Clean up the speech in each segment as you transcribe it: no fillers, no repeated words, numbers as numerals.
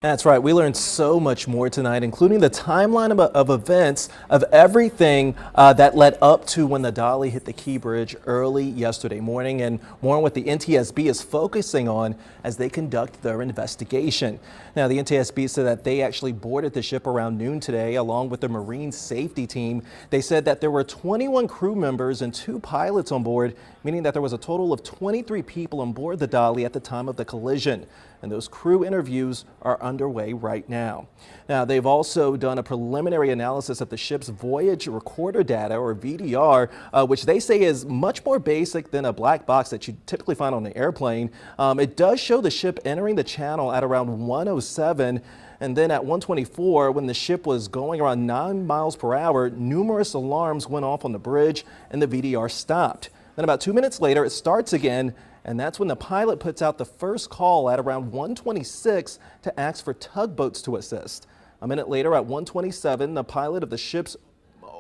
That's right. We learned so much more tonight, including the timeline of events of everything that led up to when the dolly hit the Key Bridge early yesterday morning, and more on what the NTSB is focusing on as they conduct their investigation. Now, the NTSB said that they actually boarded the ship around noon today, along with the Marine Safety Team. They said that there were 21 crew members and 2 pilots on board, meaning that there was a total of 23 people on board the dolly at the time of the collision. And those crew interviews are underway right now. Now, they've also done a preliminary analysis of the ship's voyage recorder data, or VDR, which they say is much more basic than a black box that you typically find on an airplane. It does show the ship entering the channel at around 1:07. And then at 1:24, when the ship was going around 9 miles per hour, numerous alarms went off on the bridge and the VDR stopped. Then about 2 minutes later, it starts again, and that's when the pilot puts out the first call at around 1:26 to ask for tugboats to assist. A minute later, at 1:27, the pilot of the ship's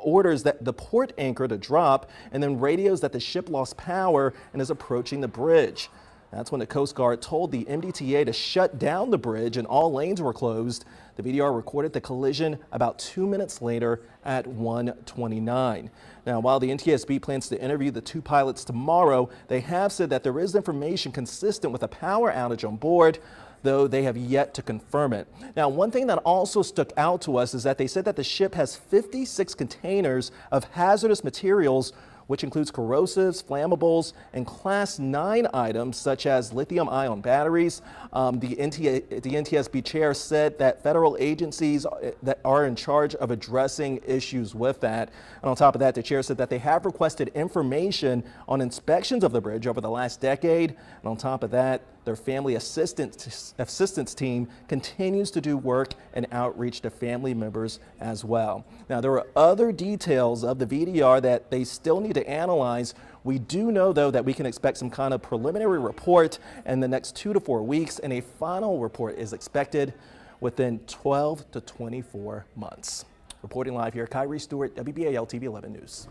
orders that the port anchor to drop, and then radios that the ship lost power and is approaching the bridge. That's when the Coast Guard told the MDTA to shut down the bridge and all lanes were closed. The VDR recorded the collision about 2 minutes later at 1:29. Now, while the NTSB plans to interview the 2 pilots tomorrow, they have said that there is information consistent with a power outage on board, though they have yet to confirm it. Now, one thing that also stuck out to us is that they said that the ship has 56 containers of hazardous materials, which includes corrosives, flammables, and Class 9 items such as lithium-ion batteries. The NTSB chair said that federal agencies that are in charge of addressing issues with that. And on top of that, the chair said that they have requested information on inspections of the bridge over the last decade. And on top of that, their family assistance team continues to do work and outreach to family members as well. Now, there are other details of the VDR that they still need to analyze. We do know, though, that we can expect some kind of preliminary report in the next 2 to 4 weeks, and a final report is expected within 12 to 24 months. Reporting live here, Kyrie Stewart, WBAL TV 11 News.